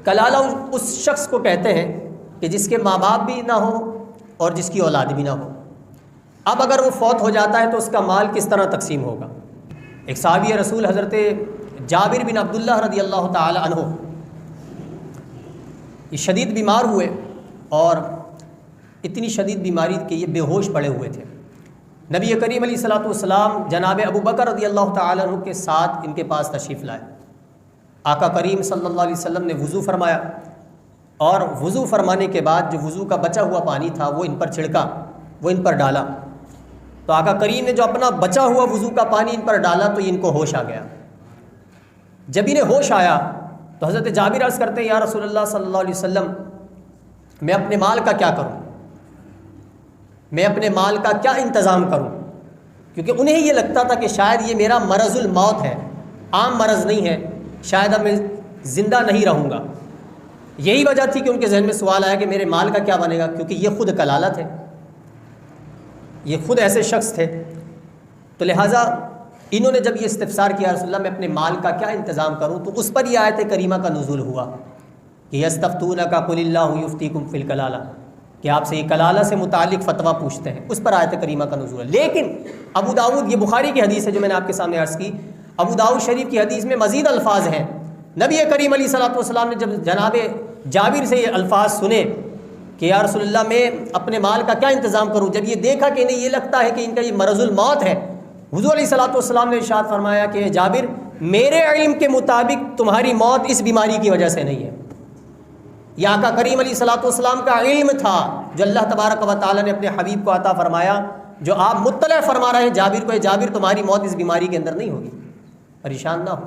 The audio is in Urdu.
کلالہ اس شخص کو کہتے ہیں کہ جس کے ماں باپ بھی نہ ہو اور جس کی اولاد بھی نہ ہو۔ اب اگر وہ فوت ہو جاتا ہے تو اس کا مال کس طرح تقسیم ہوگا؟ ایک صحابی رسول حضرت جابر بن عبداللہ رضی اللہ تعالی عنہ یہ شدید بیمار ہوئے، اور اتنی شدید بیماری کہ یہ بے ہوش پڑے ہوئے تھے۔ نبی کریم علیہ الصلوۃ والسلام جناب ابو بکر رضی اللہ تعالی عنہ کے ساتھ ان کے پاس تشریف لائے۔ آقا کریم صلی اللہ علیہ وسلم نے وضو فرمایا، اور وضو فرمانے کے بعد جو وضو کا بچا ہوا پانی تھا وہ ان پر چھڑکا، وہ ان پر ڈالا۔ تو آقا کریم نے جو اپنا بچا ہوا وضو کا پانی ان پر ڈالا تو ان کو ہوش آ گیا۔ جب انہیں ہوش آیا تو حضرت جابر عرض کرتے ہیں یا رسول اللہ صلی اللہ علیہ وسلم میں اپنے مال کا کیا کروں، میں اپنے مال کا کیا انتظام کروں؟ کیونکہ انہیں یہ لگتا تھا کہ شاید یہ میرا مرض الموت ہے، عام مرض نہیں ہے، شاید اب میں زندہ نہیں رہوں گا۔ یہی وجہ تھی کہ ان کے ذہن میں سوال آیا کہ میرے مال کا کیا بنے گا، کیونکہ یہ خود کلالہ تھے، یہ خود ایسے شخص تھے۔ تو لہٰذا انہوں نے جب یہ استفسار کیا رسول اللہ میں اپنے مال کا کیا انتظام کروں، تو اس پر یہ آیت کریمہ کا نزول ہوا کہ یستفتونک قل اللہ یفتیکم فی الکلالہ، کہ آپ سے یہ کلالہ سے متعلق فتویٰ پوچھتے ہیں، اس پر آیت کریمہ کا نزول ہے۔ لیکن ابو داؤد، یہ بخاری کی حدیث ہے جو میں نے آپ کے سامنے عرض کی، ابو داؤد شریف کی حدیث میں مزید الفاظ ہیں۔ نبی کریم علیہ الصلوۃ والسلام نے جب جناب جابر سے یہ الفاظ سنے کہ یا رسول اللہ میں اپنے مال کا کیا انتظام کروں، جب یہ دیکھا کہ انہیں یہ لگتا ہے کہ ان کا یہ مرض الموت ہے، حضور علیہ الصلوۃ والسلام نے ارشاد فرمایا کہ جابر میرے علم کے مطابق تمہاری موت اس بیماری کی وجہ سے نہیں ہے۔ یہ آقا کریم علیہ الصلوۃ والسلام کا علم تھا جو اللہ تبارک و تعالیٰ نے اپنے حبیب کو عطا فرمایا، جو آپ مطلع فرما رہے ہیں جابر کو، جابر تمہاری موت اس بیماری کے اندر نہیں ہوگی، پریشان نہ ہو۔